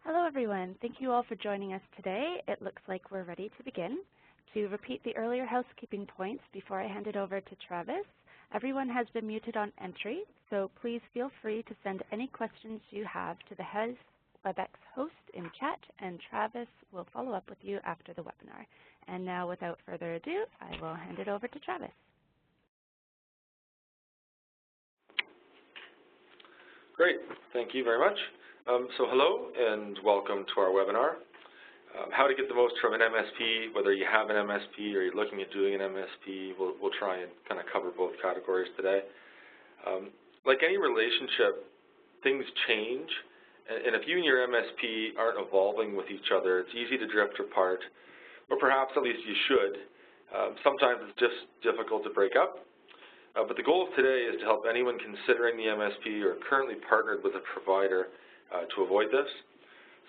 Hello, everyone. Thank you all for joining us today. It looks like we're ready to begin. To repeat the earlier housekeeping points before I hand it over to Travis, everyone has been muted on entry, so please feel free to send any questions you have to the WebEx host in chat, and Travis will follow up with you after the webinar. And now, without further ado, I will hand it over to Travis. Great. Thank you very much. So hello and welcome to our webinar. How to get the most from an MSP, whether you have an MSP or you're looking at doing an MSP, we'll try and kind of cover both categories today. Like any relationship, things change, and if you and your MSP aren't evolving with each other, it's easy to drift apart, or perhaps at least you should. Sometimes it's just difficult to break up. But the goal of today is to help anyone considering the MSP or currently partnered with a provider to avoid this.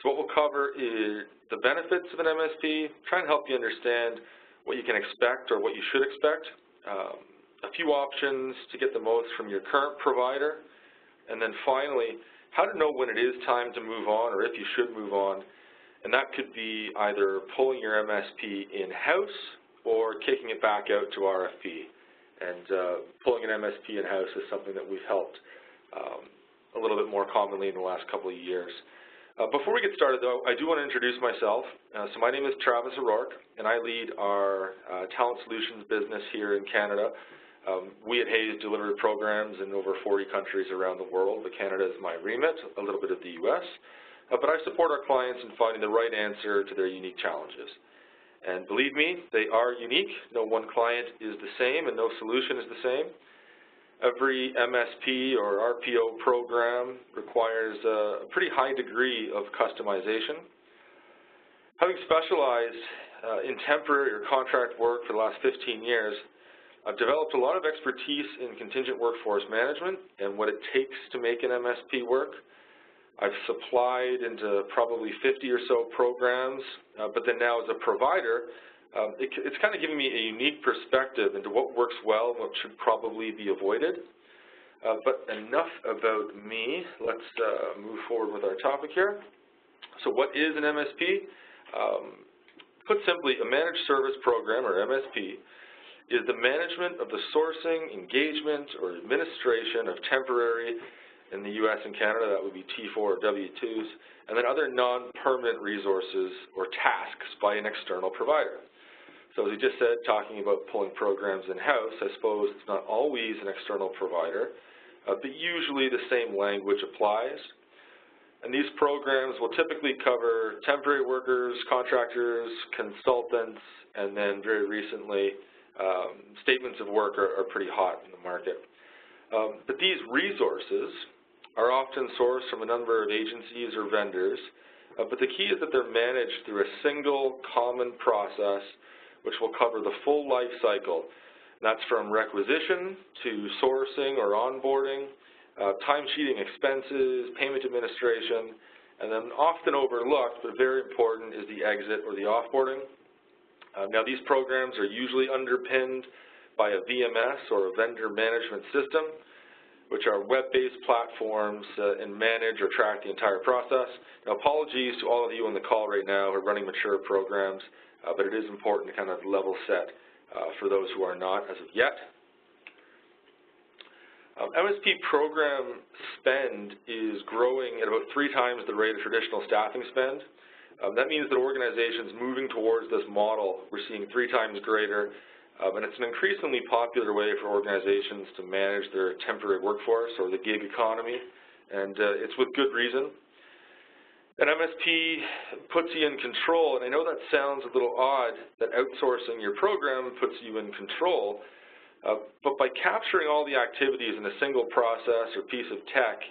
So what we'll cover is the benefits of an MSP, try and help you understand what you can expect or what you should expect, a few options to get the most from your current provider, and then finally, how to know when it is time to move on or if you should move on. And that could be either pulling your MSP in-house or kicking it back out to RFP. And pulling an MSP in-house is something that we've helped a little bit more commonly in the last couple of years. Before we get started, though, I do want to introduce myself. So my name is Travis O'Rourke, and I lead our talent solutions business here in Canada. We at Hayes deliver programs in over 40 countries around the world, but Canada is my remit, a little bit of the U.S. But I support our clients in finding the right answer to their unique challenges. And believe me, they are unique. No one client is the same and no solution is the same. Every MSP or RPO program requires a pretty high degree of customization. Having specialized in temporary or contract work for the last 15 years, I've developed a lot of expertise in contingent workforce management and what it takes to make an MSP work. I've supplied into probably 50 or so programs, but then now as a provider, it's kind of giving me a unique perspective into what works well and what should probably be avoided. But enough about me. Let's move forward with our topic here. So what is an MSP? Put simply, a managed service program, or MSP, is the management of the sourcing, engagement, or administration of temporary, in the U.S. and Canada, that would be T4 or W2s, and then other non-permanent resources or tasks by an external provider. So as we just said, talking about pulling programs in-house, I suppose it's not always an external provider, but usually the same language applies. And these programs will typically cover temporary workers, contractors, consultants, and then very recently, statements of work are pretty hot in the market. But these resources are often sourced from a number of agencies or vendors, but the key is that they're managed through a single common process which will cover the full life cycle. That's from requisition to sourcing or onboarding, timesheeting expenses, payment administration, and then often overlooked, but very important, is the exit or the offboarding. Now these programs are usually underpinned by a VMS or a vendor management system, which are web-based platforms and manage or track the entire process. Now, apologies to all of you on the call right now who are running mature programs, but it is important to kind of level set for those who are not as of yet. MSP program spend is growing at about 3 times the rate of traditional staffing spend. That means that organizations moving towards this model, we're seeing 3 times greater, and it's an increasingly popular way for organizations to manage their temporary workforce or the gig economy, and it's with good reason. An MSP puts you in control, and I know that sounds a little odd that outsourcing your program puts you in control, but by capturing all the activities in a single process or piece of tech,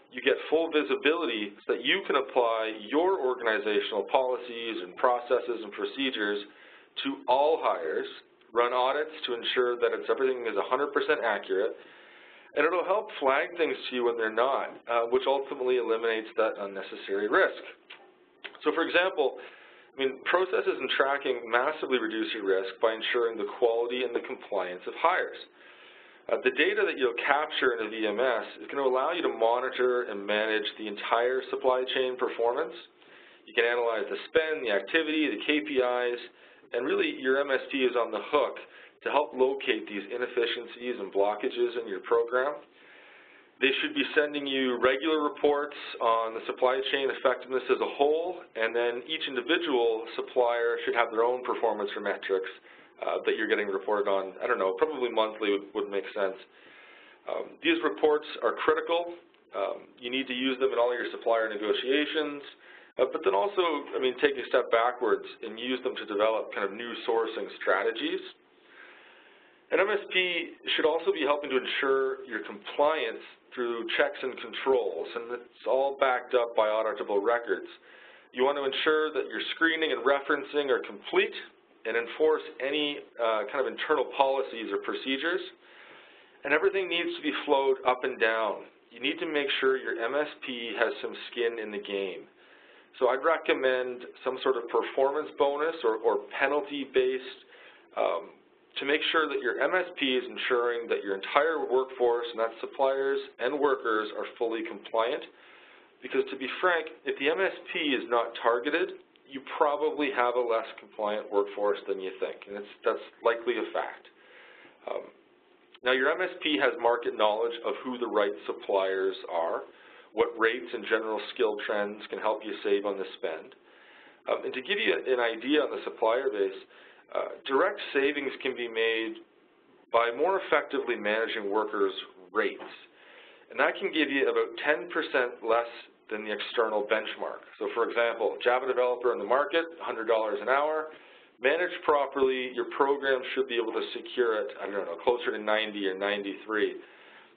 you get full visibility so that you can apply your organizational policies and processes and procedures to all hires, run audits to ensure that everything is 100% accurate, and it'll help flag things to you when they're not, which ultimately eliminates that unnecessary risk. So for example, processes and tracking massively reduce your risk by ensuring the quality and the compliance of hires. The data that you'll capture in a VMS is going to allow you to monitor and manage the entire supply chain performance, You can analyze the spend, the activity, the KPIs, and really your MSP is on the hook to help locate these inefficiencies and blockages in your program. They should be sending you regular reports on the supply chain effectiveness as a whole, and then each individual supplier should have their own performance or metrics that you're getting reported on. I don't know, probably monthly would make sense. These reports are critical. You need to use them in all your supplier negotiations, but then also, I mean, take a step backwards and use them to develop kind of new sourcing strategies. An MSP should also be helping to ensure your compliance through checks and controls, and it's all backed up by auditable records. You want to ensure that your screening and referencing are complete and enforce any kind of internal policies or procedures, and everything needs to be flowed up and down. You need to make sure your MSP has some skin in the game. So I'd recommend some sort of performance bonus or penalty-based to make sure that your MSP is ensuring that your entire workforce, and that's suppliers and workers, are fully compliant. Because to be frank, if the MSP is not targeted, you probably have a less compliant workforce than you think, and that's likely a fact. Now, your MSP has market knowledge of who the right suppliers are, what rates and general skill trends can help you save on the spend. And to give you an idea on the supplier base, direct savings can be made by more effectively managing workers' rates. And that can give you about 10% less than the external benchmark. So for example, Java developer in the market, $100 an hour. Managed properly, your program should be able to secure it, I don't know, closer to 90 or 93.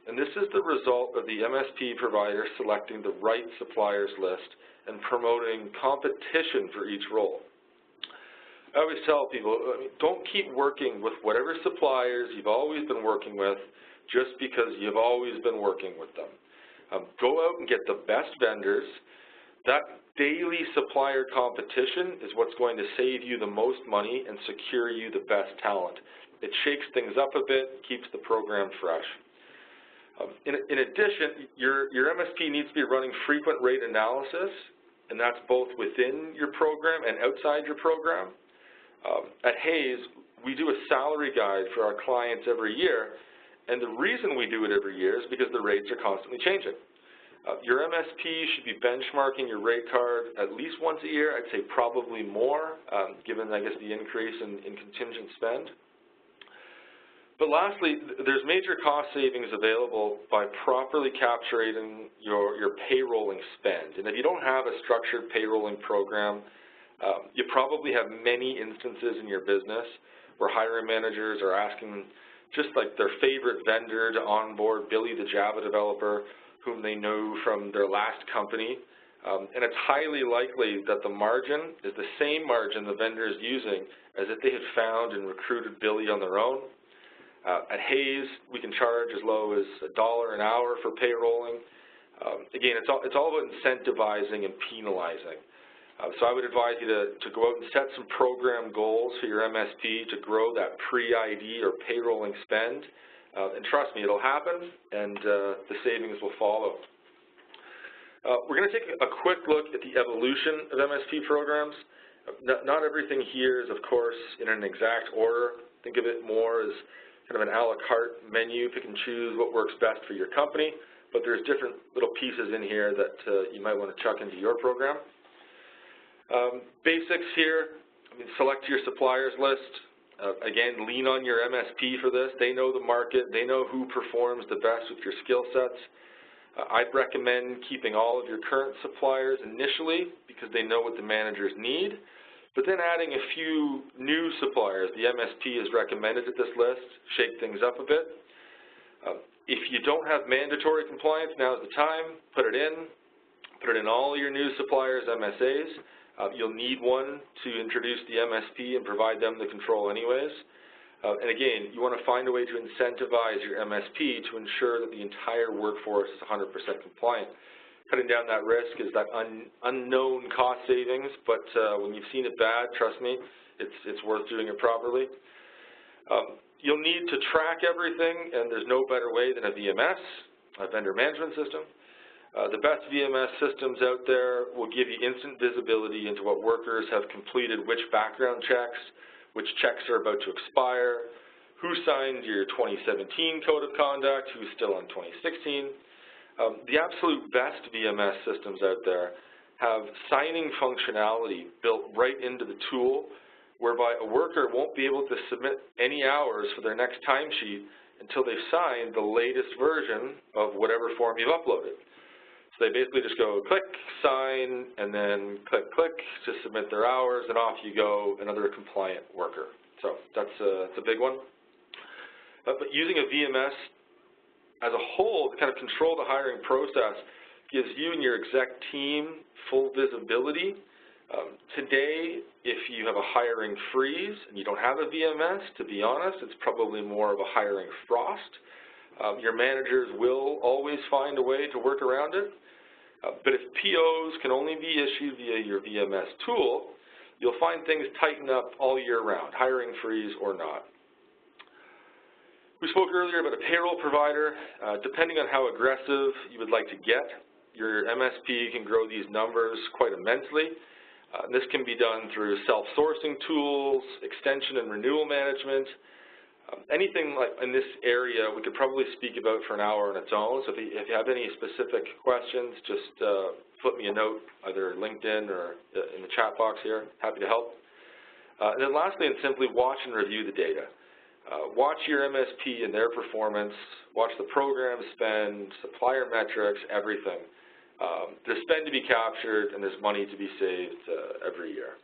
And this is the result of the MSP provider selecting the right suppliers list and promoting competition for each role. I always tell people, don't keep working with whatever suppliers you've always been working with just because you've always been working with them. Go out and get the best vendors. That daily supplier competition is what's going to save you the most money and secure you the best talent. It shakes things up a bit, keeps the program fresh. In addition, your MSP needs to be running frequent rate analysis, and that's both within your program and outside your program. At Hayes, we do a salary guide for our clients every year, and the reason we do it every year is because the rates are constantly changing. Your MSP should be benchmarking your rate card at least once a year. I'd say probably more, given, I guess, the increase in contingent spend. But lastly, there's major cost savings available by properly capturing your payrolling spend. And if you don't have a structured payrolling program, you probably have many instances in your business where hiring managers are asking just like their favorite vendor to onboard Billy the Java developer, whom they know from their last company. And it's highly likely that the margin is the same margin the vendor is using as if they had found and recruited Billy on their own. At Hayes, we can charge as low as $1 an hour for payrolling. Again, it's all about incentivizing and penalizing. So I would advise you to go out and set some program goals for your MSP to grow that pre-ID or payrolling spend. And trust me, it'll happen, and the savings will follow. We're going to take a quick look at the evolution of MSP programs. Not everything here is, of course, in an exact order. Think of it more as kind of an a la carte menu. Pick and choose what works best for your company, but there's different little pieces in here that you might want to chuck into your program. Basics here, select your suppliers list. Again, lean on your MSP for this. They know the market. They know who performs the best with your skill sets. I'd recommend keeping all of your current suppliers initially because they know what the managers need, but then adding a few new suppliers. The MSP is recommended at this list. Shake things up a bit. If you don't have mandatory compliance, now's the time. Put it in. Put it in all your new suppliers' MSAs. You'll need one to introduce the MSP and provide them the control anyways. And again, you want to find a way to incentivize your MSP to ensure that the entire workforce is 100% compliant. Cutting down that risk is that unknown cost savings, but when you've seen it bad, trust me, it's worth doing it properly. You'll need to track everything, and there's no better way than a VMS, a vendor management system. The best VMS systems out there will give you instant visibility into what workers have completed, which background checks, which checks are about to expire, who signed your 2017 Code of Conduct, who's still on 2016. The absolute best VMS systems out there have signing functionality built right into the tool, whereby a worker won't be able to submit any hours for their next timesheet until they've signed the latest version of whatever form you've uploaded. So they basically just go click, sign, and then click, click to submit their hours, and off you go, another compliant worker. So that's a big one. But using a VMS as a whole to kind of control the hiring process gives you and your exec team full visibility. Today, if you have a hiring freeze and you don't have a VMS, to be honest, it's probably more of a hiring frost. Your managers will always find a way to work around it. But if POs can only be issued via your VMS tool, you'll find things tighten up all year round, hiring freeze or not. We spoke earlier about a payroll provider. Depending on how aggressive you would like to get, your MSP can grow these numbers quite immensely. This can be done through self-sourcing tools, extension and renewal management. Anything like in this area we could probably speak about for an hour on its own. So if you have any specific questions, just flip me a note, either LinkedIn or in the chat box here. Happy to help. And then lastly and simply, watch and review the data. Watch your MSP and their performance. Watch the program spend, supplier metrics, everything. There's spend to be captured and there's money to be saved every year.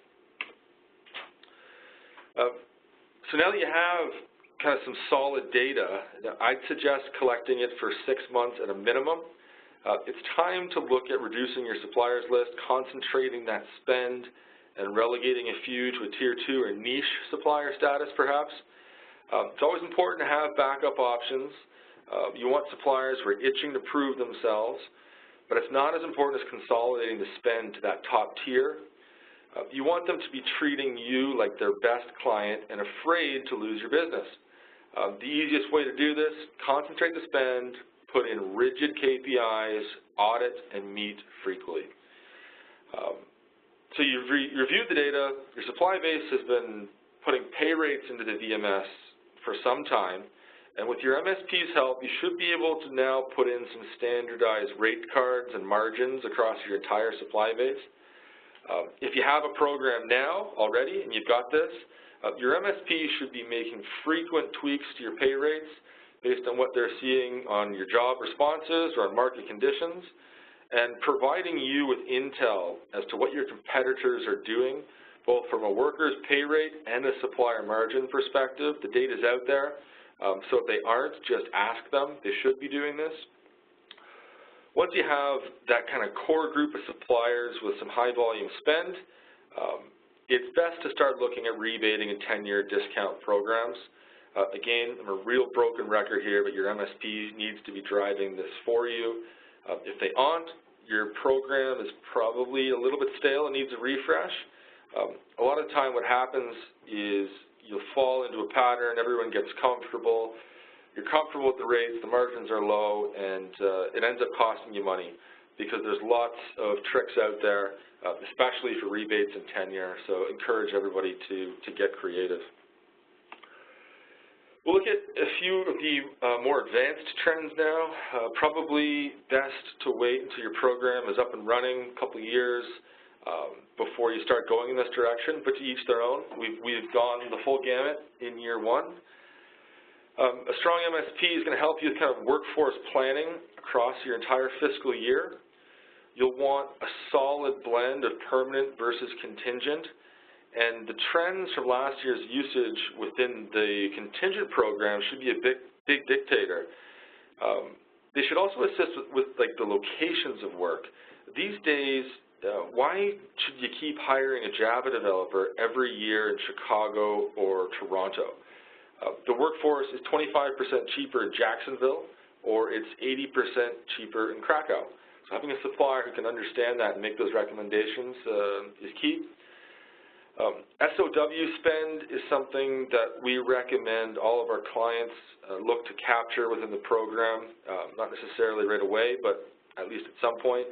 So now that you have kind of some solid data, I'd suggest collecting it for 6 months at a minimum. It's time to look at reducing your suppliers list, concentrating that spend, and relegating a few to a Tier 2 or niche supplier status perhaps. It's always important to have backup options. You want suppliers who are itching to prove themselves, but it's not as important as consolidating the spend to that top tier. You want them to be treating you like their best client and afraid to lose your business. The easiest way to do this, concentrate the spend, put in rigid KPIs, audit, and meet frequently. So you've reviewed the data. Your supply base has been putting pay rates into the VMS for some time, and with your MSP's help, you should be able to now put in some standardized rate cards and margins across your entire supply base. If you have a program now already and you've got this, your MSP should be making frequent tweaks to your pay rates based on what they're seeing on your job responses or on market conditions, and providing you with intel as to what your competitors are doing, both from a worker's pay rate and a supplier margin perspective. The data's out there, so if they aren't, just ask them. They should be doing this. Once you have that kind of core group of suppliers with some high volume spend, it's best to start looking at rebating and 10-year discount programs. Again, I'm a real broken record here, but your MSP needs to be driving this for you. If they aren't, your program is probably a little bit stale and needs a refresh. A lot of the time what happens is you'll fall into a pattern, everyone gets comfortable, you're comfortable with the rates, the margins are low, and it ends up costing you money because there's lots of tricks out there, especially for rebates and tenure, so encourage everybody to get creative. We'll look at a few of the more advanced trends now. Probably best to wait until your program is up and running a couple of years before you start going in this direction, but to each their own. We've gone the full gamut in year one. A strong MSP is going to help you with kind of workforce planning across your entire fiscal year. You'll want a solid blend of permanent versus contingent, and the trends from last year's usage within the contingent program should be a big dictator. They should also assist with like the locations of work. These days, why should you keep hiring a Java developer every year in Chicago or Toronto? The workforce is 25% cheaper in Jacksonville, or it's 80% cheaper in Krakow. So having a supplier who can understand that and make those recommendations is key. SOW spend is something that we recommend all of our clients look to capture within the program, not necessarily right away, but at least at some point.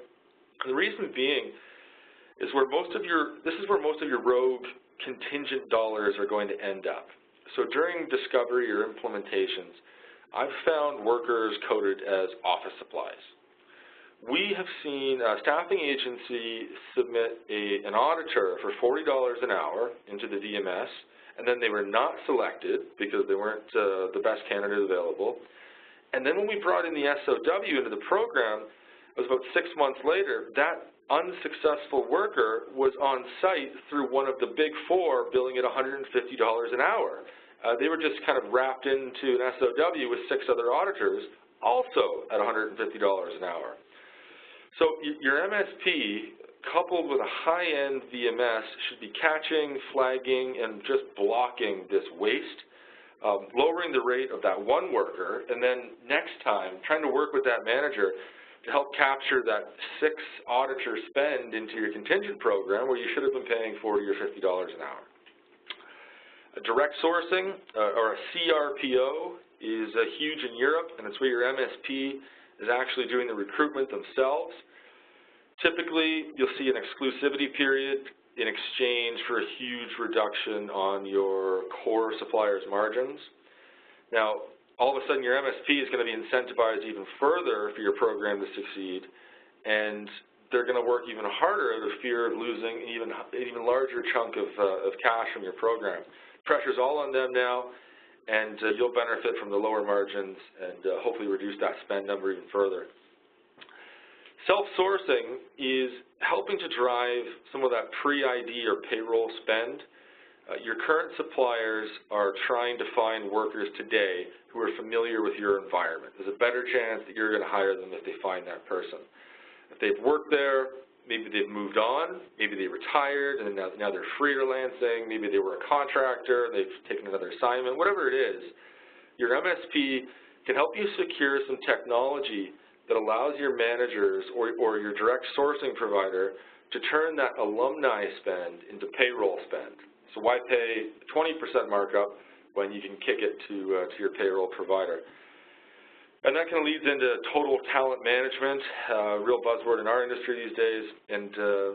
And the reason being is this is where most of your rogue contingent dollars are going to end up. So during discovery or implementations, I've found workers coded as office supplies. We have seen a staffing agency submit an auditor for $40 an hour into the VMS, and then they were not selected because they weren't the best candidate available. And then when we brought in the SOW into the program, it was about 6 months later, that unsuccessful worker was on site through one of the big four billing at $150 an hour. They were just kind of wrapped into an SOW with 6 other auditors, also at $150 an hour. So your MSP, coupled with a high-end VMS, should be catching, flagging, and just blocking this waste, lowering the rate of that one worker, and then next time trying to work with that manager to help capture that 6 auditor spend into your contingent program where you should have been paying $40 or $50 an hour. A direct sourcing, or a CRPO, is huge in Europe, and it's where your MSP is actually doing the recruitment themselves. Typically, you'll see an exclusivity period in exchange for a huge reduction on your core supplier's margins. Now, all of a sudden, your MSP is going to be incentivized even further for your program to succeed, and they're going to work even harder out of fear of losing an even larger chunk of cash from your program. Pressure's all on them now, and you'll benefit from the lower margins and hopefully reduce that spend number even further. Self-sourcing is helping to drive some of that pre-ID or payroll spend. Your current suppliers are trying to find workers today who are familiar with your environment. There's a better chance that you're going to hire them if they find that person. If they've worked there, maybe they've moved on, maybe they retired and now they're freelancing, maybe they were a contractor, they've taken another assignment, whatever it is, your MSP can help you secure some technology that allows your managers or your direct sourcing provider to turn that alumni spend into payroll spend. So why pay 20% markup when you can kick it to your payroll provider? And that kind of leads into total talent management, real buzzword in our industry these days. And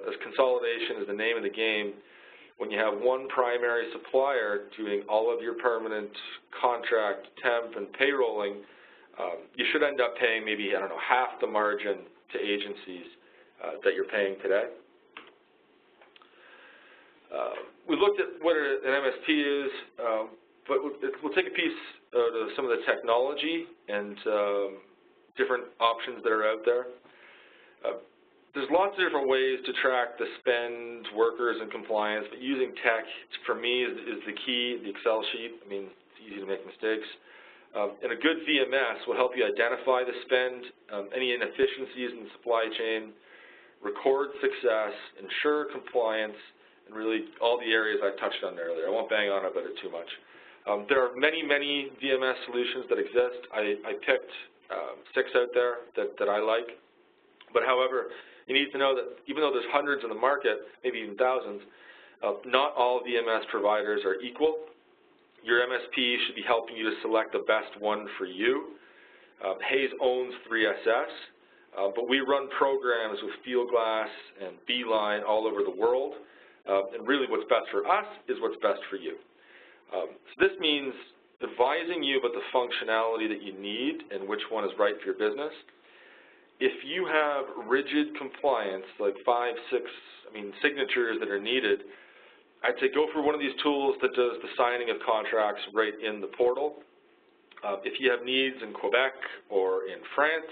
as consolidation is the name of the game, when you have one primary supplier doing all of your permanent contract, temp, and payrolling, you should end up paying maybe, I don't know, half the margin to agencies that you're paying today. We looked at what an MSP is, but we'll take a piece out of some of the technology and different options that are out there. There's lots of different ways to track the spend, workers, and compliance, but using tech, for me, is the key, the Excel sheet. I mean, it's easy to make mistakes. And a good VMS will help you identify the spend, any inefficiencies in the supply chain, record success, ensure compliance, and really all the areas I touched on earlier. I won't bang on about it too much. There are many, many VMS solutions that exist. I picked 6 out there that I like. But however, you need to know that even though there's hundreds in the market, maybe even thousands, not all VMS providers are equal. Your MSP should be helping you to select the best one for you. Hayes owns 3SS, but we run programs with Fieldglass and Beeline all over the world. And really what's best for us is what's best for you. So this means advising you about the functionality that you need and which one is right for your business. If you have rigid compliance, like 5, 6, signatures that are needed, I'd say go for one of these tools that does the signing of contracts right in the portal. If you have needs in Quebec or in France,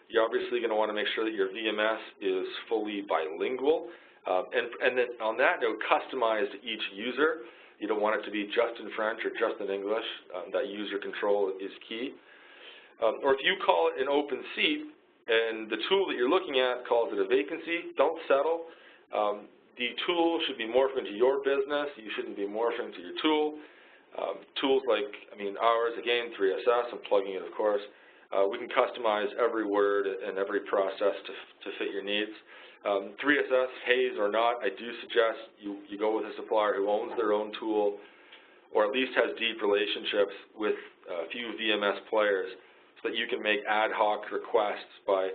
you're obviously going to want to make sure that your VMS is fully bilingual. And then on that note, customized to each user. You don't want it to be just in French or just in English. That user control is key. Or if you call it an open seat and the tool that you're looking at calls it a vacancy, don't settle. The tool should be morphed into your business. You shouldn't be morphing to your tool. Tools like, ours, again, 3SS, I'm plugging it, of course. We can customize every word and every process to fit your needs. 3SS, Hayes or not, I do suggest you go with a supplier who owns their own tool or at least has deep relationships with a few VMS players so that you can make ad hoc requests by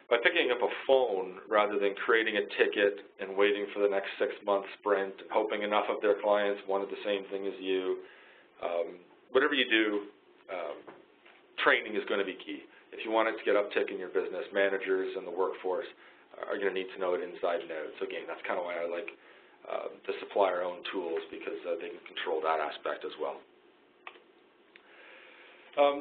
by picking up a phone rather than creating a ticket and waiting for the next 6-month sprint, hoping enough of their clients wanted the same thing as you. Whatever you do, training is going to be key. If you want it to get uptick in your business, managers and the workforce are going to need to know it inside and out. So again, that's kind of why I like the supplier-owned tools, because they can control that aspect as well.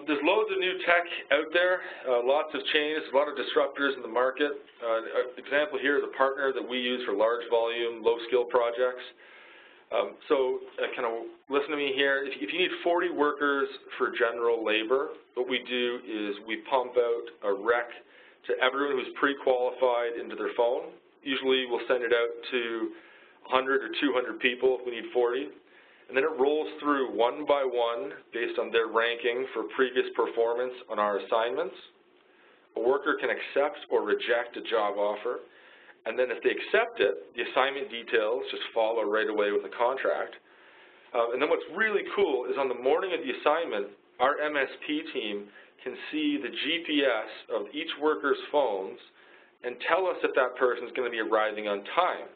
There's loads of new tech out there, lots of changes, a lot of disruptors in the market. An example here is a partner that we use for large volume, low skill projects. Kind of listen to me here. If you need 40 workers for general labor, what we do is we pump out a rec to everyone who's pre-qualified into their phone. Usually we'll send it out to 100 or 200 people if we need 40. And then it rolls through one by one based on their ranking for previous performance on our assignments. A worker can accept or reject a job offer. And then if they accept it, the assignment details just follow right away with the contract. And then what's really cool is on the morning of the assignment, our MSP team can see the GPS of each worker's phones and tell us if that person's going to be arriving on time.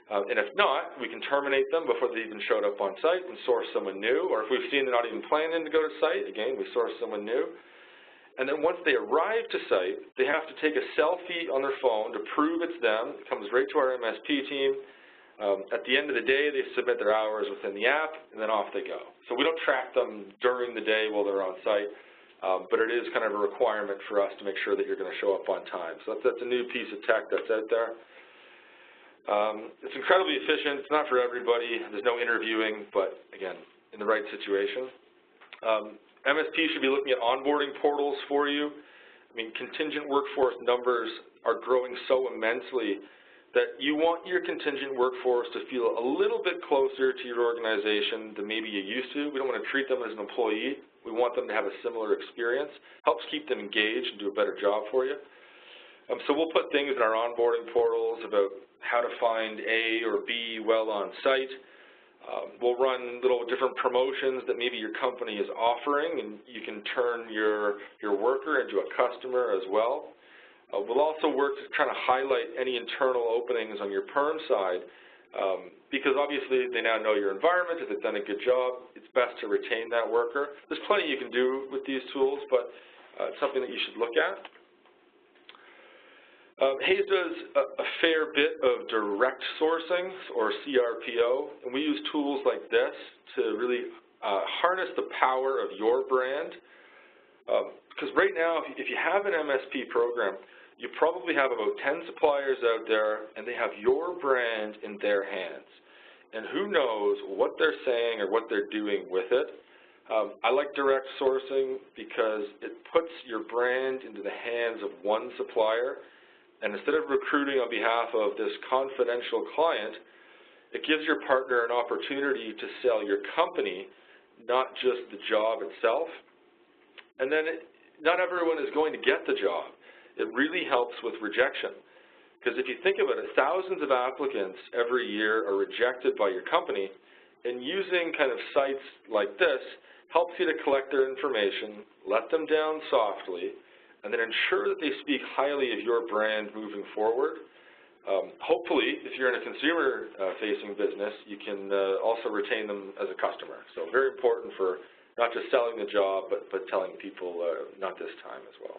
And if not, we can terminate them before they even showed up on site and source someone new. Or if we've seen they're not even planning to go to site, again, we source someone new. And then once they arrive to site, they have to take a selfie on their phone to prove it's them. It comes right to our MSP team. At the end of the day, they submit their hours within the app, and then off they go. So we don't track them during the day while they're on site, but it is kind of a requirement for us to make sure that you're going to show up on time. So that's a new piece of tech that's out there. It's incredibly efficient. It's not for everybody. There's no interviewing, but again, in the right situation. MSP should be looking at onboarding portals for you. I mean, contingent workforce numbers are growing so immensely that you want your contingent workforce to feel a little bit closer to your organization than maybe you used to. We don't want to treat them as an employee. We want them to have a similar experience. Helps keep them engaged and do a better job for you. So we'll put things in our onboarding portals about how to find A or B well on site. We'll run little different promotions that maybe your company is offering, and you can turn your worker into a customer as well. We'll also work to try to highlight any internal openings on your perm side, because obviously they now know your environment. If they've done a good job, it's best to retain that worker. There's plenty you can do with these tools, but it's something that you should look at. Hayes does a fair bit of direct sourcing, or CRPO, and we use tools like this to really harness the power of your brand. Because right now, if you have an MSP program, you probably have about 10 suppliers out there, and they have your brand in their hands. And who knows what they're saying or what they're doing with it. I like direct sourcing because it puts your brand into the hands of one supplier. And instead of recruiting on behalf of this confidential client, it gives your partner an opportunity to sell your company, not just the job itself. And then not everyone is going to get the job. It really helps with rejection. Because if you think about it, thousands of applicants every year are rejected by your company, and using kind of sites like this helps you to collect their information, let them down softly, and then ensure that they speak highly of your brand moving forward. Hopefully, if you're in a consumer-facing business, you can also retain them as a customer. So very important for not just selling the job, but telling people not this time as well.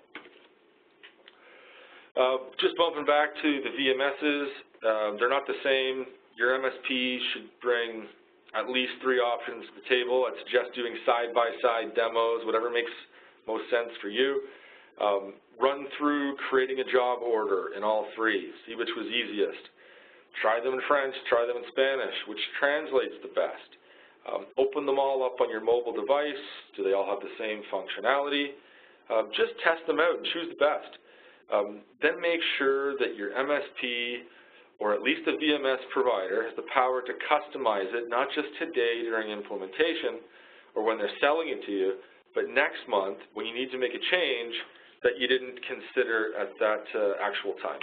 Just bumping back to the VMSs, they're not the same. Your MSP should bring at least 3 options to the table. I'd suggest doing side-by-side demos, whatever makes most sense for you. Run through creating a job order in all 3. See which was easiest. Try them in French, try them in Spanish, which translates the best. Open them all up on your mobile device. Do they all have the same functionality? Just test them out and choose the best. Then make sure that your MSP, or at least a VMS provider, has the power to customize it, not just today during implementation or when they're selling it to you, but next month when you need to make a change that you didn't consider at that actual time.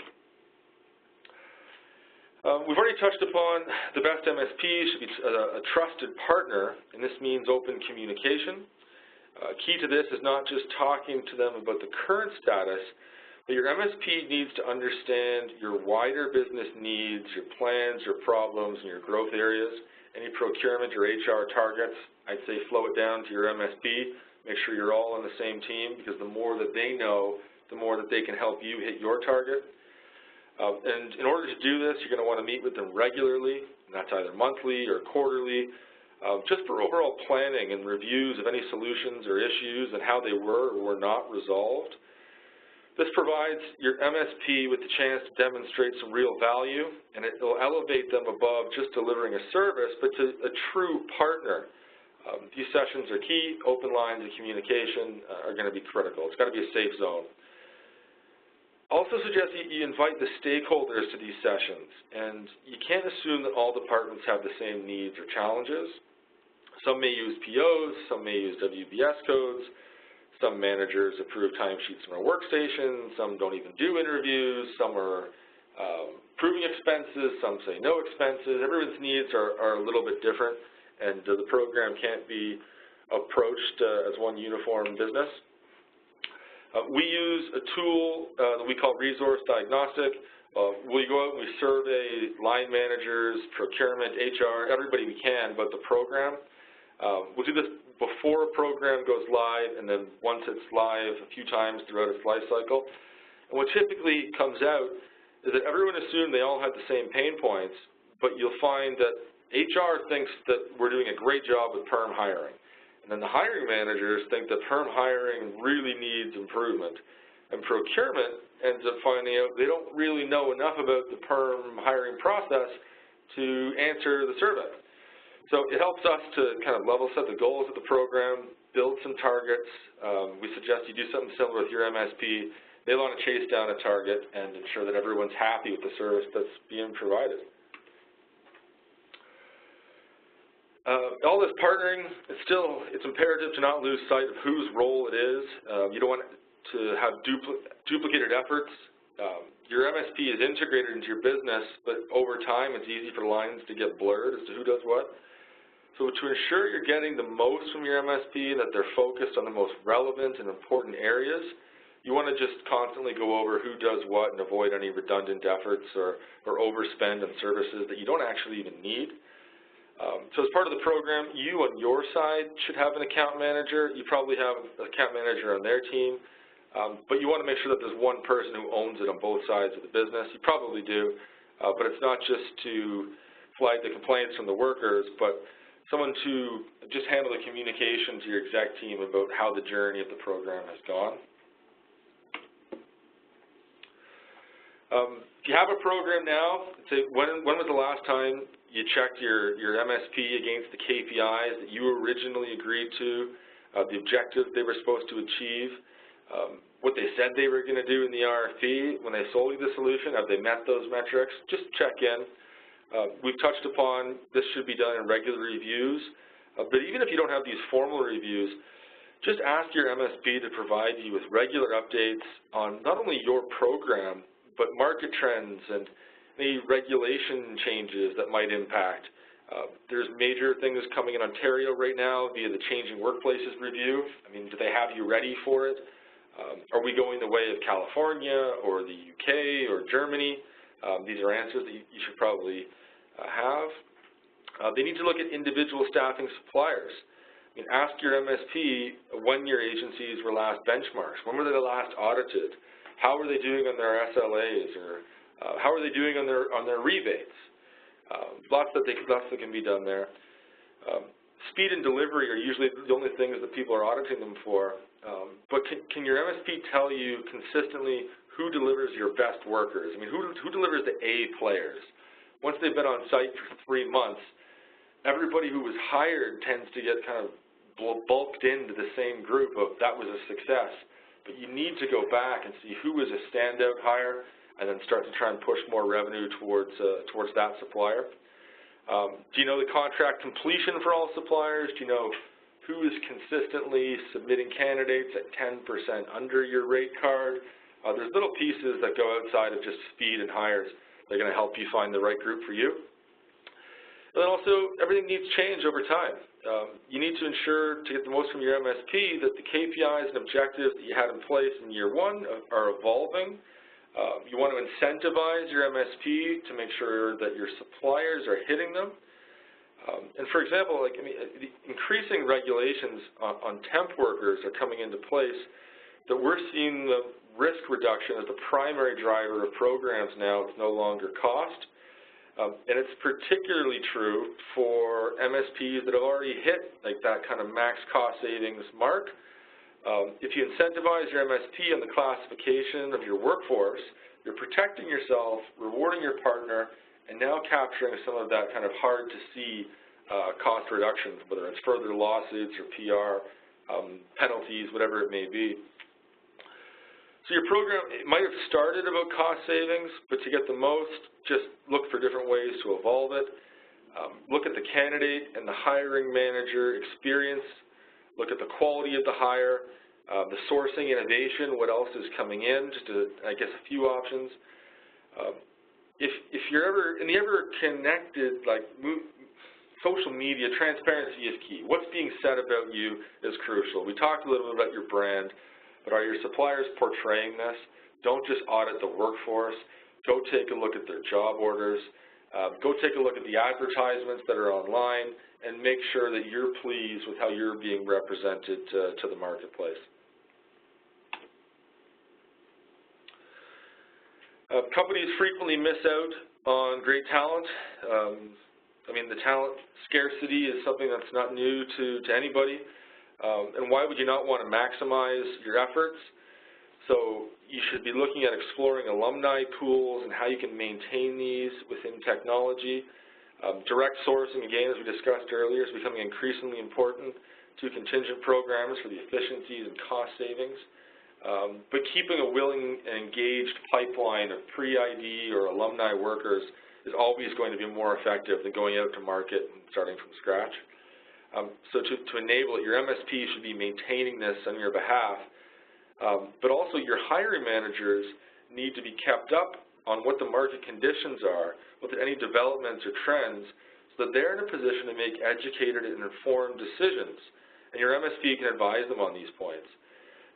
We've already touched upon the best MSP should be a trusted partner, and this means open communication. Key to this is not just talking to them about the current status, But your MSP needs to understand your wider business needs, your plans, your problems, and your growth areas. Any procurement or HR targets, I'd say flow it down to your MSP. Make sure you're all on the same team, because the more that they know, the more that they can help you hit your target. And in order to do this, you're going to want to meet with them regularly, and that's either monthly or quarterly, just for overall planning and reviews of any solutions or issues and how they were or were not resolved. This provides your MSP with the chance to demonstrate some real value, and it will elevate them above just delivering a service, but to a true partner. These sessions are key. Open lines of communication are going to be critical. It's got to be a safe zone. Also suggest you invite the stakeholders to these sessions, and you can't assume that all departments have the same needs or challenges. Some may use POs, some may use WBS codes, some managers approve timesheets from a workstation, some don't even do interviews, some are approving expenses, some say no expenses. Everyone's needs are a little bit different, and the program can't be approached as one uniform business. We use a tool that we call Resource Diagnostic. We go out and we survey line managers, procurement, HR, everybody we can about the program. We'll do this before a program goes live, and then once it's live a few times throughout its life cycle. And what typically comes out is that everyone assumed they all had the same pain points, but you'll find that HR thinks that we're doing a great job with perm hiring. And then the hiring managers think that perm hiring really needs improvement. And procurement ends up finding out they don't really know enough about the perm hiring process to answer the survey. So it helps us to kind of level set the goals of the program, build some targets. We suggest you do something similar with your MSP. They want to chase down a target and ensure that everyone's happy with the service that's being provided. All this partnering, it's imperative to not lose sight of whose role it is. You don't want to have duplicated efforts. Your MSP is integrated into your business, but over time it's easy for lines to get blurred as to who does what. So to ensure you're getting the most from your MSP and that they're focused on the most relevant and important areas, you want to just constantly go over who does what and avoid any redundant efforts or overspend on services that you don't actually even need. So as part of the program, you on your side should have an account manager. You probably have an account manager on their team, but you want to make sure that there's one person who owns it on both sides of the business. You probably do, but it's not just to flag the complaints from the workers, but someone to just handle the communication to your exec team about how the journey of the program has gone. If you have a program now, say when was the last time you checked your MSP against the KPIs that you originally agreed to, the objectives they were supposed to achieve, what they said they were going to do in the RFP when they sold you the solution? Have they met those metrics? Just check in. We've touched upon this should be done in regular reviews, but even if you don't have these formal reviews, just ask your MSP to provide you with regular updates on not only your program, but market trends and any regulation changes that might impact. There's major things coming in Ontario right now via the Changing Workplaces Review. I mean, do they have you ready for it? Are we going the way of California or the UK or Germany? These are answers that you should probably have. They need to look at individual staffing suppliers. I mean, ask your MSP when your agencies were last benchmarked. When were they last audited? How are they doing on their SLAs, or how are they doing on their rebates? Lots that can be done there. Speed and delivery are usually the only things that people are auditing them for. But can your MSP tell you consistently who delivers your best workers? I mean, who delivers the A players? Once they've been on site for 3 months, everybody who was hired tends to get kind of bulked into the same group of that was a success. But you need to go back and see who was a standout hire, and then start to try and push more revenue towards that supplier. Do you know the contract completion for all suppliers? Do you know who is consistently submitting candidates at 10% under your rate card? There's little pieces that go outside of just speed and hires that are going to help you find the right group for you. And then also, everything needs change over time. You need to ensure, to get the most from your MSP, that the KPIs and objectives that you had in place in year one are evolving. You want to incentivize your MSP to make sure that your suppliers are hitting them. And for example, the increasing regulations on temp workers are coming into place, that we're seeing the risk reduction as the primary driver of programs now. It's no longer cost. And it's particularly true for MSPs that have already hit that kind of max cost savings mark. If you incentivize your MSP on the classification of your workforce, you're protecting yourself, rewarding your partner, and now capturing some of that kind of hard-to-see cost reductions, whether it's further lawsuits or PR, penalties, whatever it may be. So your program, it might have started about cost savings, but to get the most, just look for different ways to evolve it. Look at the candidate and the hiring manager experience. Look at the quality of the hire, the sourcing innovation, what else is coming in, just I guess a few options. If you're ever, in the ever connected, social media, transparency is key. What's being said about you is crucial. We talked a little bit about your brand. But are your suppliers portraying this? Don't just audit the workforce. Go take a look at their job orders. Go take a look at the advertisements that are online and make sure that you're pleased with how you're being represented to the marketplace. Companies frequently miss out on great talent. The talent scarcity is something that's not new to anybody. And why would you not want to maximize your efforts? So you should be looking at exploring alumni pools and how you can maintain these within technology. Direct sourcing, again, as we discussed earlier, is becoming increasingly important to contingent programs for the efficiencies and cost savings. But keeping a willing and engaged pipeline of pre-ID or alumni workers is always going to be more effective than going out to market and starting from scratch. So to enable it, your MSP should be maintaining this on your behalf, but also your hiring managers need to be kept up on what the market conditions are, what any developments or trends, so that they're in a position to make educated and informed decisions, and your MSP can advise them on these points.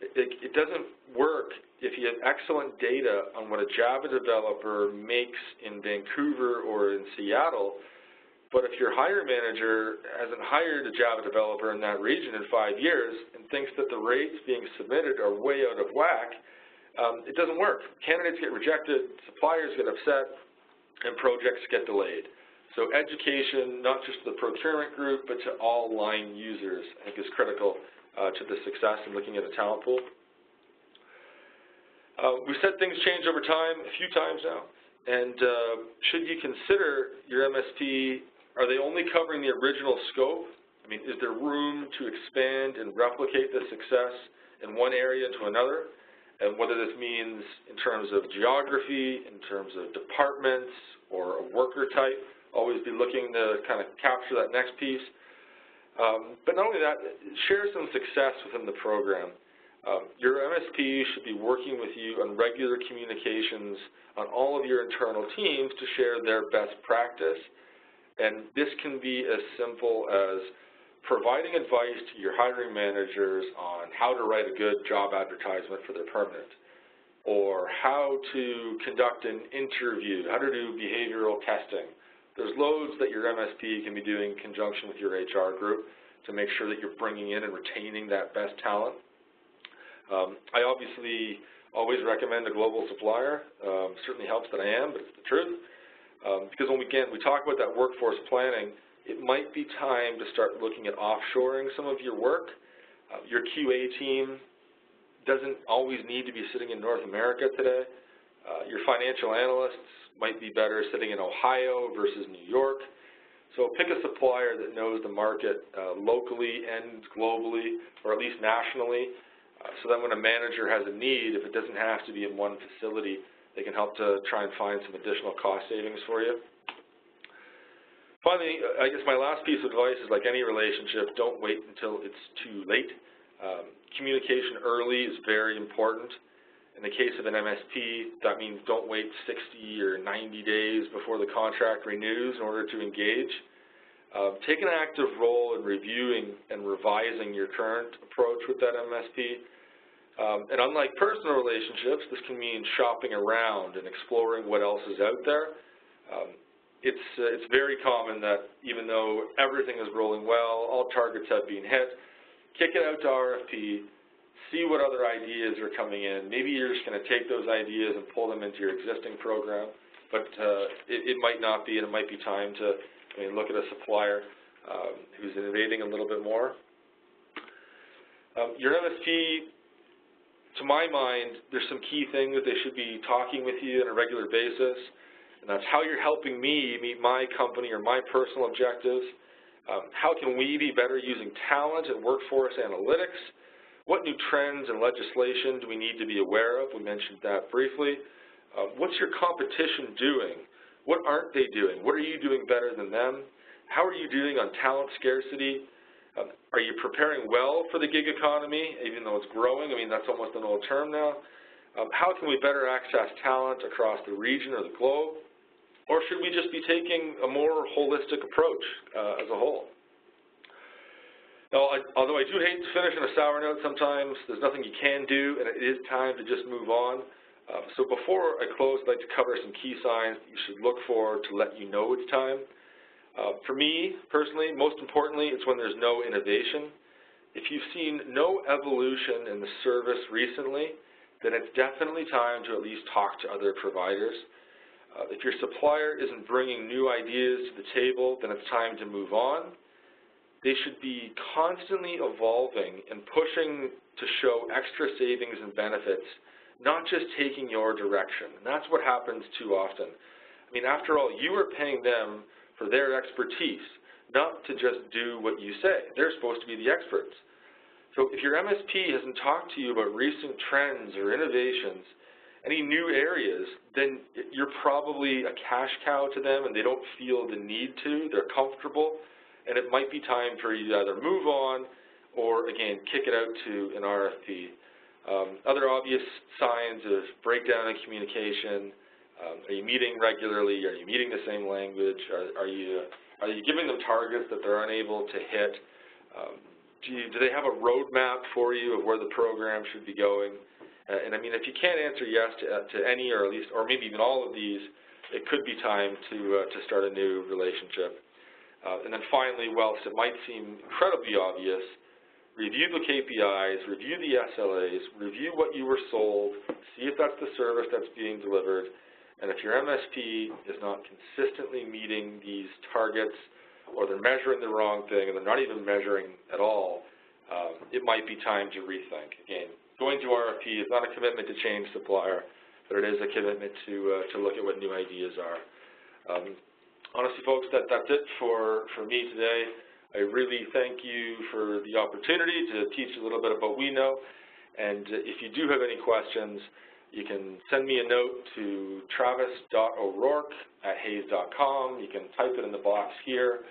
It doesn't work if you have excellent data on what a Java developer makes in Vancouver or in Seattle, but if your hiring manager hasn't hired a Java developer in that region in 5 years and thinks that the rates being submitted are way out of whack, it doesn't work. Candidates get rejected, suppliers get upset, and projects get delayed. So education, not just to the procurement group, but to all line users, I think is critical to the success in looking at a talent pool. We've said things change over time a few times now, and should you consider your MSP, are they only covering the original scope? Is there room to expand and replicate the success in one area into another? And whether this means in terms of geography, in terms of departments, or a worker type, always be looking to kind of capture that next piece. But not only that, share some success within the program. Your MSP should be working with you on regular communications on all of your internal teams to share their best practice. And this can be as simple as providing advice to your hiring managers on how to write a good job advertisement for their permanent, or how to conduct an interview, how to do behavioral testing. There's loads that your MSP can be doing in conjunction with your HR group to make sure that you're bringing in and retaining that best talent. I obviously always recommend a global supplier. Certainly helps that I am, but it's the truth. Because when we talk about that workforce planning, it might be time to start looking at offshoring some of your work. Your QA team doesn't always need to be sitting in North America today. Your financial analysts might be better sitting in Ohio versus New York. So pick a supplier that knows the market locally and globally, or at least nationally, so that when a manager has a need, if it doesn't have to be in one facility, they can help to try and find some additional cost savings for you. Finally, I guess my last piece of advice is, like any relationship, don't wait until it's too late. Communication early is very important. In the case of an MSP, that means don't wait 60 or 90 days before the contract renews in order to engage. Take an active role in reviewing and revising your current approach with that MSP. And unlike personal relationships, this can mean shopping around and exploring what else is out there. It's very common that even though everything is rolling well, all targets have been hit, kick it out to RFP, see what other ideas are coming in. Maybe you're just going to take those ideas and pull them into your existing program, but it might not be, and it might be time to look at a supplier who's innovating a little bit more. Your MSP, to my mind, there's some key things that they should be talking with you on a regular basis, and that's how you're helping me meet my company or my personal objectives. How can we be better using talent and workforce analytics? What new trends and legislation do we need to be aware of? We mentioned that briefly. What's your competition doing? What aren't they doing? What are you doing better than them? How are you doing on talent scarcity? Are you preparing well for the gig economy, even though it's growing? That's almost an old term now. How can we better access talent across the region or the globe? Or should we just be taking a more holistic approach as a whole? Now, although I do hate to finish on a sour note sometimes, there's nothing you can do, and it is time to just move on. So before I close, I'd like to cover some key signs that you should look for to let you know it's time. For me, personally, most importantly, it's when there's no innovation. If you've seen no evolution in the service recently, then it's definitely time to at least talk to other providers. If your supplier isn't bringing new ideas to the table, then it's time to move on. They should be constantly evolving and pushing to show extra savings and benefits, not just taking your direction. And that's what happens too often. After all, you are paying them for their expertise, not to just do what you say. They're supposed to be the experts. So if your MSP hasn't talked to you about recent trends or innovations, any new areas, then you're probably a cash cow to them and they don't feel the need to. They're comfortable, and it might be time for you to either move on or, again, kick it out to an RFP. Other obvious signs of breakdown in communication. Are you meeting regularly? Are you meeting the same language? Are you giving them targets that they're unable to hit? Do they have a roadmap for you of where the program should be going? And if you can't answer yes to any, or at least, or maybe even all of these, it could be time to start a new relationship. And then finally, whilst it might seem incredibly obvious, review the KPIs, review the SLAs, review what you were sold, see if that's the service that's being delivered, and if your MSP is not consistently meeting these targets, or they're measuring the wrong thing, and they're not even measuring at all, it might be time to rethink. Again, going to RFP is not a commitment to change supplier, but it is a commitment to look at what new ideas are. Honestly, folks, that's it for me today. I really thank you for the opportunity to teach a little bit of what we know. And if you do have any questions, you can send me a note to travis.o'rourke@hayes.com. You can type it in the box here,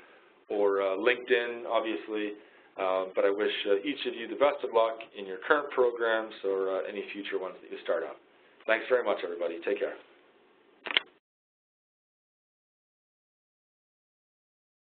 or LinkedIn, obviously. But I wish each of you the best of luck in your current programs or any future ones that you start on. Thanks very much, everybody. Take care.